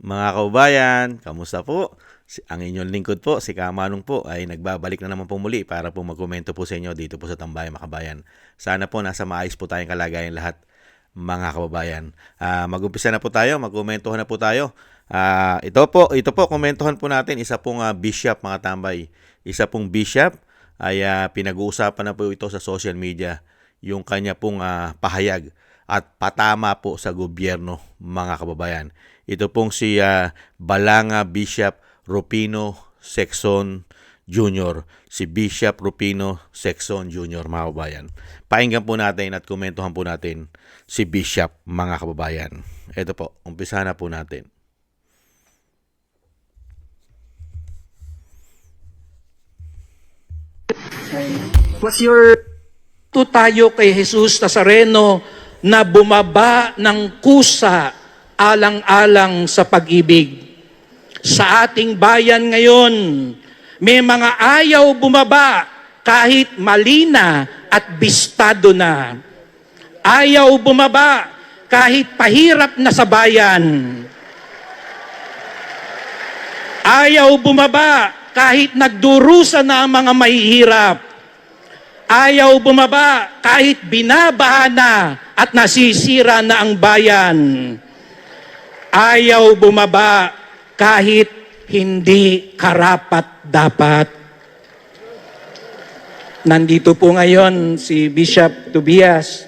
Mga kababayan, kamusta po? Ang inyong lingkod po, si Kamanong po, ay nagbabalik na naman po muli para po magkomento po sa inyo dito po sa Tambayan Makabayan. Sana po nasa maayos po tayong kalagayan lahat, mga kababayan. Mag-umpisa na po tayo, magkomentuhan na po tayo. Ito po, komentuhan po natin, isa pong bishop, mga tambay. Isa pong bishop ay pinag-uusapan na po ito sa social media, yung kanya pong pahayag at patama po sa gobyerno, mga kababayan. Ito pong si Balanga Bishop Rufino Sexon Jr. Si Bishop Rufino Sexon Jr., mga kababayan. Pakinggan po natin at komentuhan po natin si Bishop, mga kababayan. Ito po, umpisa na po natin. What's your tayo kay Jesus Nazareno na bumaba ng kusa alang-alang sa pag-ibig? Sa ating bayan ngayon, may mga ayaw bumaba kahit malina at bistado na. Ayaw bumaba kahit pahirap na sa bayan. Ayaw bumaba kahit nagdurusa na ang mga mahihirap. Ayaw bumaba kahit binabaha na at nasisira na ang bayan. Ayaw bumaba kahit hindi karapat-dapat. Nandito po ngayon si Bishop Tobias.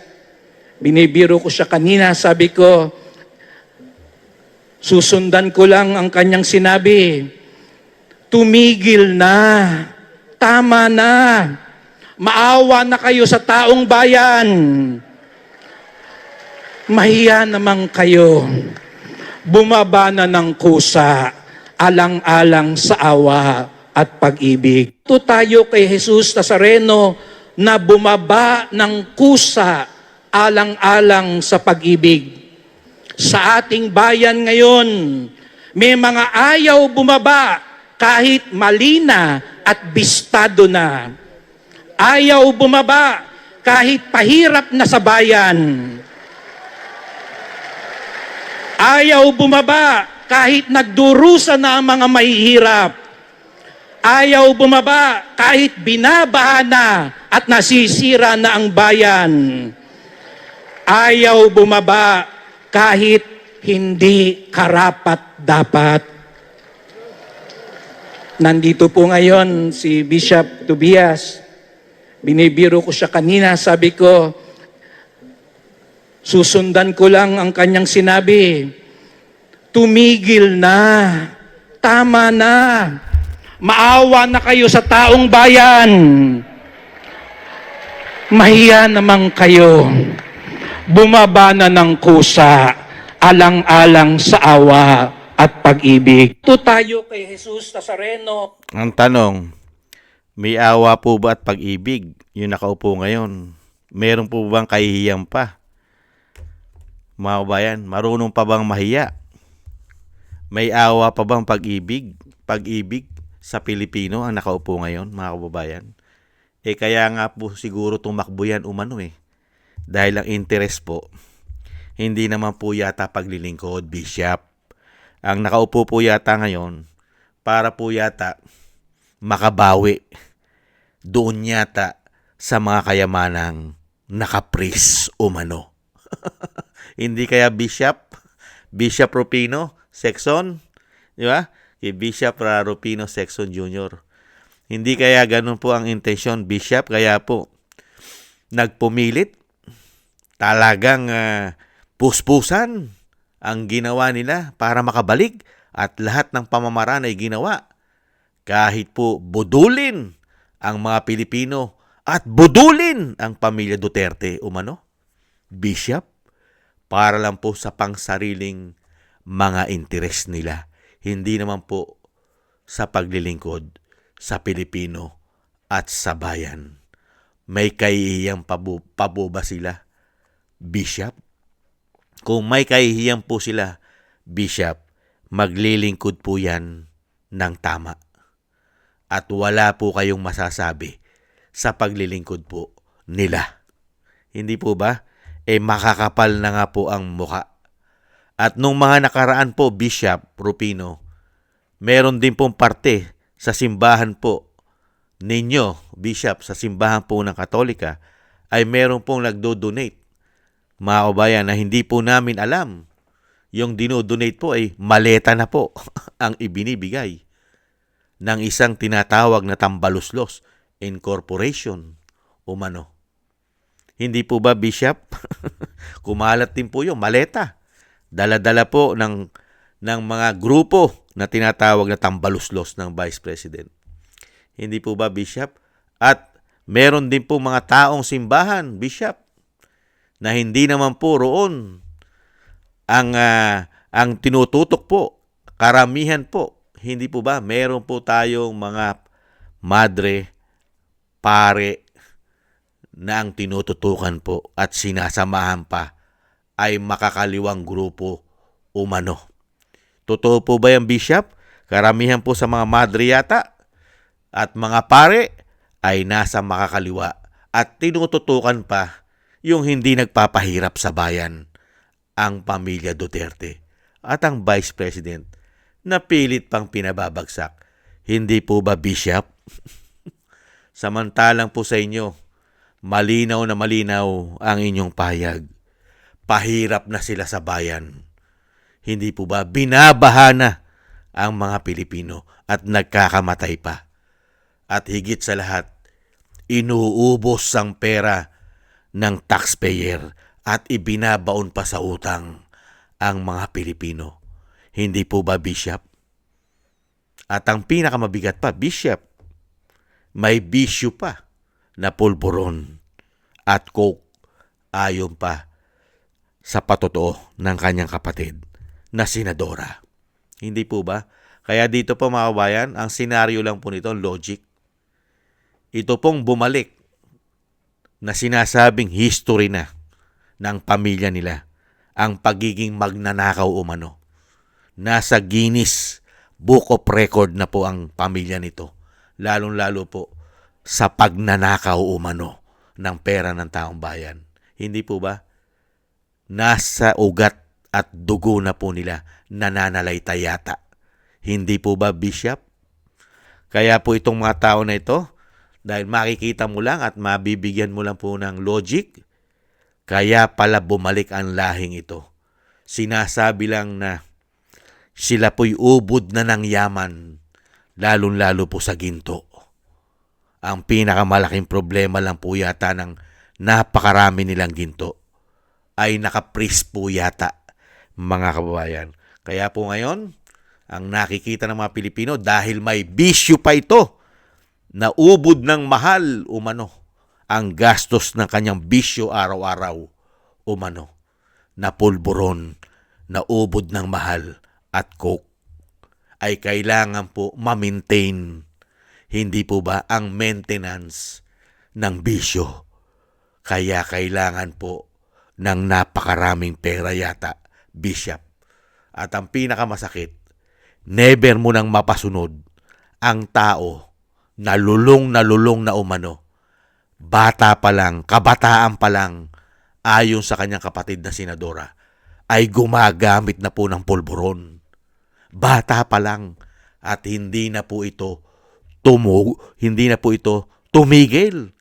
Binibiro ko siya kanina, sabi ko, susundan ko lang ang kanyang sinabi. Tumigil na. Tama na. Maawa na kayo sa taong bayan. Mahiya naman kayo. Bumaba na ng kusa, alang-alang sa awa at pag-ibig. Ito tayo kay Jesus Nazareno na bumaba ng kusa, alang-alang sa pag-ibig. Sa ating bayan ngayon, may mga ayaw bumaba kahit malina at bistado na. Ayaw bumaba kahit pahirap na sa bayan. Ayaw bumaba kahit nagdurusa na ang mga mahihirap. Ayaw bumaba kahit binabaha na at nasisira na ang bayan. Ayaw bumaba kahit hindi karapat-dapat. Nandito po ngayon si Bishop Tobias. Binibiro ko siya kanina, sabi ko, susundan ko lang ang kanyang sinabi. Tumigil na. Tama na. Maawa na kayo sa taong bayan. Mahiya naman kayo. Bumaba na ng kusa, alang-alang sa awa at pag-ibig. Ito tayo kay Jesus Nazareno. Ang tanong, may awa po ba at pag-ibig yung nakaupo ngayon? Meron po bang kahihiyang pa? Mga kabayan, marunong pa bang mahiya? May awa pa bang pag-ibig? Pag-ibig sa Pilipino ang nakaupo ngayon, mga kababayan? Kaya nga po siguro tumakbo yan umano Dahil ang interest po, hindi naman po yata paglilingkod, Bishop. Ang nakaupo po yata ngayon, para po yata makabawi doon yata sa mga kayamanang nakapris umano. Hindi kaya Bishop Rufino Sexon, di ba? Kay Bishop Rufino Sexon Jr. Hindi kaya ganun po ang intensyon, Bishop, kaya po nagpumilit, talagang puspusan ang ginawa nila para makabalik at lahat ng pamamaraan ay ginawa. Kahit po budulin ang mga Pilipino at budulin ang pamilya Duterte umano, Bishop, para lang po sa pangsariling mga interes nila. Hindi naman po sa paglilingkod sa Pilipino at sa bayan. May kahihiyang pabo ba sila, Bishop? Kung may kahihiyang po sila, Bishop, maglilingkod po yan ng tama. At wala po kayong masasabi sa paglilingkod po nila. Hindi po ba? Makakapal na nga po ang muka At nung mga nakaraan po, Bishop Rufino, meron din pong parte sa simbahan po ninyo, Bishop, sa simbahan po ng Katolika, ay meron pong nagdo-donate. Mga kabayan, na hindi po namin alam. Yung dinodonate po ay maleta na po ang ibinibigay ng isang tinatawag na Tambaluslos Incorporation umano. Hindi po ba, Bishop? Kumalat din po yung maleta. Dala-dala po ng mga grupo na tinatawag na Tambaluslos ng Vice President. Hindi po ba, Bishop? At meron din po mga taong simbahan, Bishop, na hindi naman po roon ang tinututok po. Karamihan po. Hindi po ba? Meron po tayong mga madre, pare, na ang tinututukan po at sinasamahan pa ay makakaliwang grupo umano. Totoo po ba yan, Bishop? Karamihan po sa mga madre yata at mga pare ay nasa makakaliwa at tinututukan pa yung hindi nagpapahirap sa bayan, ang pamilya Duterte at ang Vice President na pilit pang pinababagsak. Hindi po ba, Bishop? Samantalang po sa inyo, malinaw na malinaw ang inyong pahayag. Pahirap na sila sa bayan. Hindi po ba binabaha na ang mga Pilipino at nagkakamatay pa? At higit sa lahat, inuubos ang pera ng taxpayer at ibinabaon pa sa utang ang mga Pilipino. Hindi po ba, Bishop? At ang pinakamabigat pa, Bishop, may bisyo pa na pulburon at coke ayon pa sa patotoo ng kanyang kapatid na senadora. Hindi po ba? Kaya dito po, mga kabayan, ang senaryo lang po nito, logic. Ito pong bumalik na sinasabing history na ng pamilya nila, ang pagiging magnanakaw umano. Nasa Guinness Book of Record na po ang pamilya nito, lalong-lalo po sa pagnanakaw umano ng pera ng taong bayan. Hindi po ba? Nasa ugat at dugo na po nila nananalaytay yata. Hindi po ba, Bishop? Kaya po itong mga tao na ito, dahil makikita mo lang at mabibigyan mo lang po ng logic, kaya pala bumalik ang lahing ito. Sinasabi lang na sila po'y ubod na ng yaman, lalong-lalo po sa ginto. Ang pinakamalaking problema lang po yata ng napakarami nilang ginto ay nakapris po yata, mga kababayan. Kaya po ngayon, ang nakikita ng mga Pilipino, dahil may bisyo pa ito, na ubod ng mahal umano ang gastos ng kanyang bisyo araw-araw umano, na pulburon, na ubod ng mahal at coke, ay kailangan po ma-maintain. Hindi po ba ang maintenance ng bisyo? Kaya kailangan po ng napakaraming pera yata, Bishop. At ang pinakamasakit, never mo nang mapasunod ang tao na lulong na umano. Bata pa lang, kabataan pa lang, ayon sa kanyang kapatid na senadora, ay gumagamit na po ng pulburon. Bata pa lang at hindi na po ito tumigil.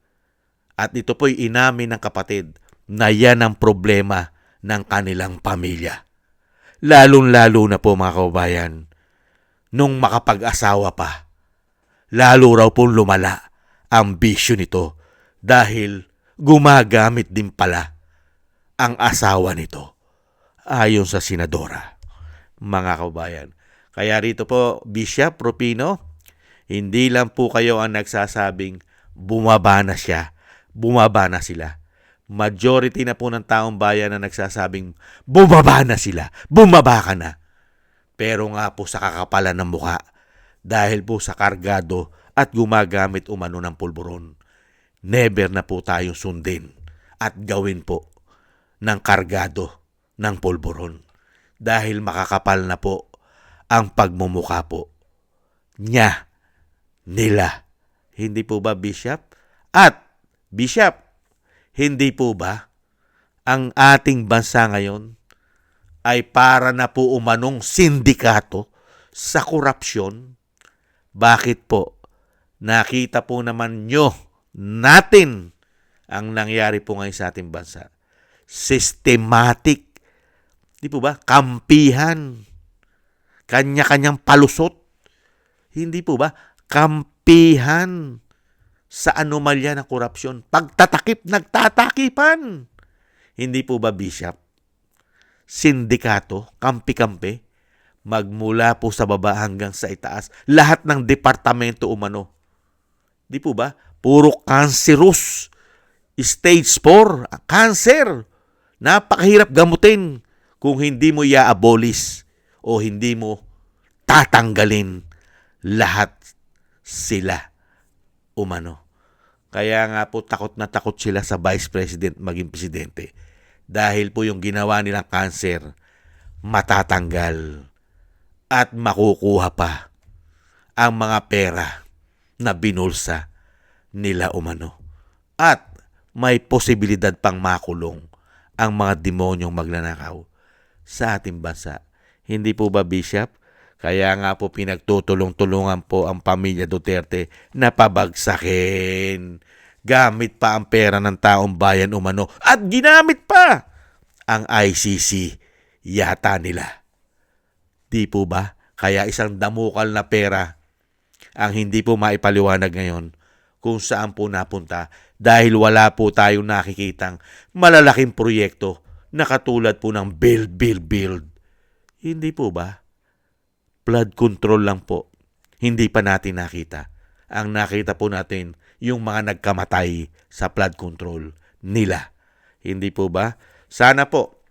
At ito po'y inamin ng kapatid na yan ang problema ng kanilang pamilya. Lalong-lalo na po, mga kababayan, nung makapag-asawa pa, lalo raw pong lumala ang bisyo nito dahil gumagamit din pala ang asawa nito, ayon sa senadora, mga kababayan. Kaya rito po, Bishop Rufino, hindi lang po kayo ang nagsasabing bumaba na siya, bumaba na sila. Majority na po ng taong bayan na nagsasabing bumaba na sila, bumaba ka na. Pero nga po sa kakapalan ng mukha, dahil po sa kargado at gumagamit umano ng pulburon, never na po tayong sundin at gawin po ng kargado ng pulburon. Dahil makakapal na po ang pagmumukha po niya, nila. Hindi po ba, Bishop? At, Bishop, hindi po ba ang ating bansa ngayon ay para na po umanong sindikato sa korupsyon. Bakit po? Nakita po naman natin ang nangyari po ngayon sa ating bansa. Systematic, di po ba? Kampihan. Kanya-kanyang palusot. Hindi po ba? Kampihan sa anomalya ng korupsyon. Pagtatakip, nagtatakipan. Hindi po ba, Bishop? Sindikato, kampi-kampi, magmula po sa baba hanggang sa itaas. Lahat ng departamento umano. Di po ba? Puro cancerous. Stage 4, cancer. Napakahirap gamutin kung hindi mo i-abolish o hindi mo tatanggalin lahat sila umano. Kaya nga po takot na takot sila sa Vice President maging presidente. Dahil po yung ginawa nilang cancer, matatanggal at makukuha pa ang mga pera na binulsa nila umano. At may posibilidad pang makulong ang mga demonyong magnanakaw sa ating bansa. Hindi po ba, Bishop? Kaya nga po pinagtutulong-tulungan po ang pamilya Duterte na pabagsakin. Gamit pa ang pera ng taong bayan umano at ginamit pa ang ICC yata nila. Di po ba? Kaya isang damukal na pera ang hindi po maipaliwanag ngayon kung saan po napunta dahil wala po tayong nakikitang malalaking proyekto na katulad po ng build. Hindi po ba? Flood control lang po. Hindi pa natin nakita. Ang nakita po natin yung mga nagkamatay sa flood control nila. Hindi po ba? Sana po,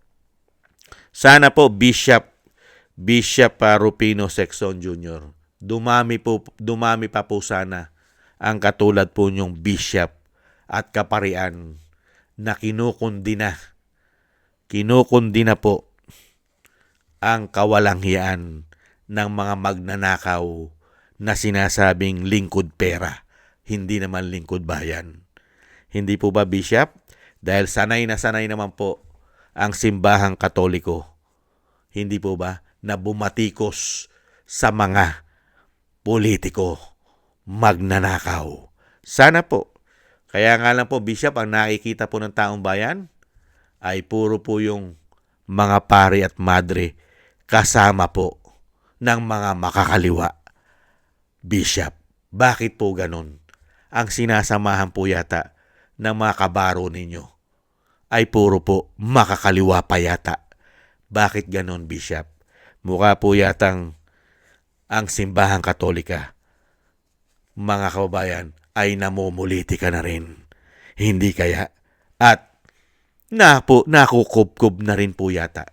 Bishop Rufino Sexton Jr., dumami pa po sana ang katulad po niyong bishop at kaparian na kinukundi na po ang kawalanghiyaan ng mga magnanakaw na sinasabing lingkod pera, hindi naman lingkod bayan. Hindi po ba, Bishop? Dahil sanay naman po ang simbahang Katoliko. Hindi po ba? Na bumatikos sa mga politiko magnanakaw. Sana po. Kaya nga lang po, Bishop, ang nakikita po ng taong bayan ay puro po yung mga pare at madre kasama po ng mga makakaliwa. Bishop, bakit po ganon? Ang sinasamahan po yata ng mga kabaro ninyo ay puro po makakaliwa pa yata. Bakit ganon, Bishop? Mukha po yatang ang simbahang Katolika, mga kababayan, ay namumuliti ka na rin. Hindi kaya? At nakukubkob na rin po yata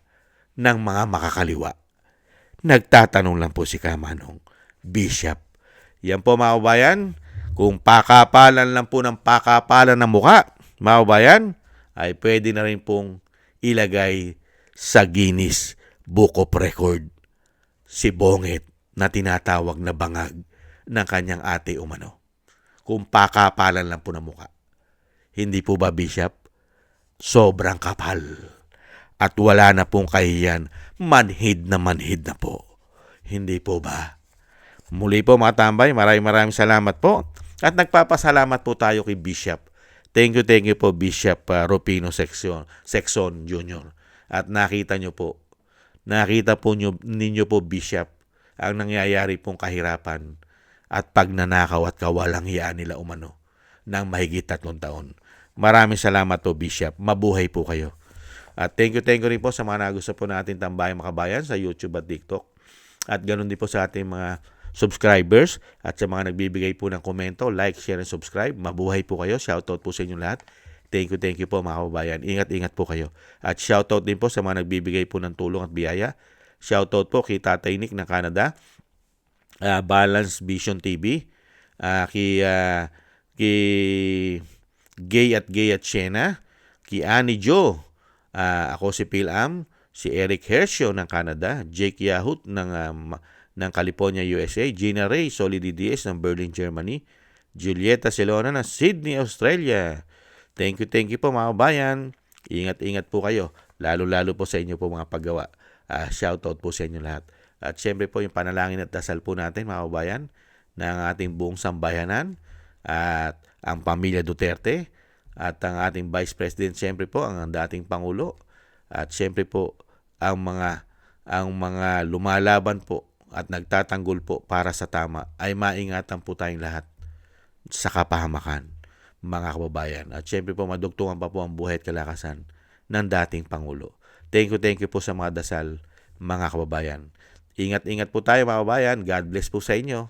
ng mga makakaliwa. Nagtatanong lang po si Kamanong, Bishop. Yan po, mga kababayan, kung pakapalan lang po ng pakapalan ng muka, mga kababayan, ay pwede na rin pong ilagay sa Guinness Book of Record si Bonget na tinatawag na bangag ng kanyang ate umano. Kung pakapalan lang po ng muka. Hindi po ba, Bishop? Sobrang kapal. At wala na pong kahiyan. Manhid na po. Hindi po ba? Muli po, mga tambay, maraming salamat po. At nagpapasalamat po tayo kay Bishop. Thank you po, Bishop Rufino Sexton Jr. At nakita po ninyo po, Bishop, ang nangyayari pong kahirapan at pagnanakaw at kawalanghiyaan nila umano ng mahigit 3 taon. Maraming salamat po, Bishop. Mabuhay po kayo. At thank you rin po sa mga nagusto po natin tambayang makabayan sa YouTube at TikTok. At ganoon din po sa ating mga subscribers at sa mga nagbibigay po ng komento, like, share, and subscribe. Mabuhay po kayo. Shoutout po sa inyo lahat. Thank you po, mga kababayan. Ingat po kayo. At shoutout din po sa mga nagbibigay po ng tulong at biyaya. Shoutout po kay Tatay Nick ng Canada, Balance Vision TV, kay Gay at Shena, kay Annie Jo, ako si Phil Am, si Eric Hershio ng Canada, Jake Yahut ng California, USA, Gina Ray, Solid DDS ng Berlin, Germany, Julieta Celona ng Sydney, Australia. Thank you po, mga kabayan. Ingat po kayo, lalo po sa inyo po mga paggawa Shoutout po sa inyo lahat. At syempre po yung panalangin at dasal po natin mga kababayan ng ating buong sambayanan at ang pamilya Duterte at ang ating Vice President, syempre po ang dating Pangulo at syempre po ang mga lumalaban po at nagtatanggol po para sa tama ay maingatan po tayong lahat sa kapahamakan, mga kababayan. At syempre po madugtungan pa po ang buhay at kalakasan ng dating Pangulo. Thank you po sa mga dasal, mga kababayan. Ingat-ingat po tayo mga kababayan. God bless po sa inyo.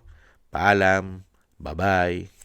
Paalam. Bye-bye.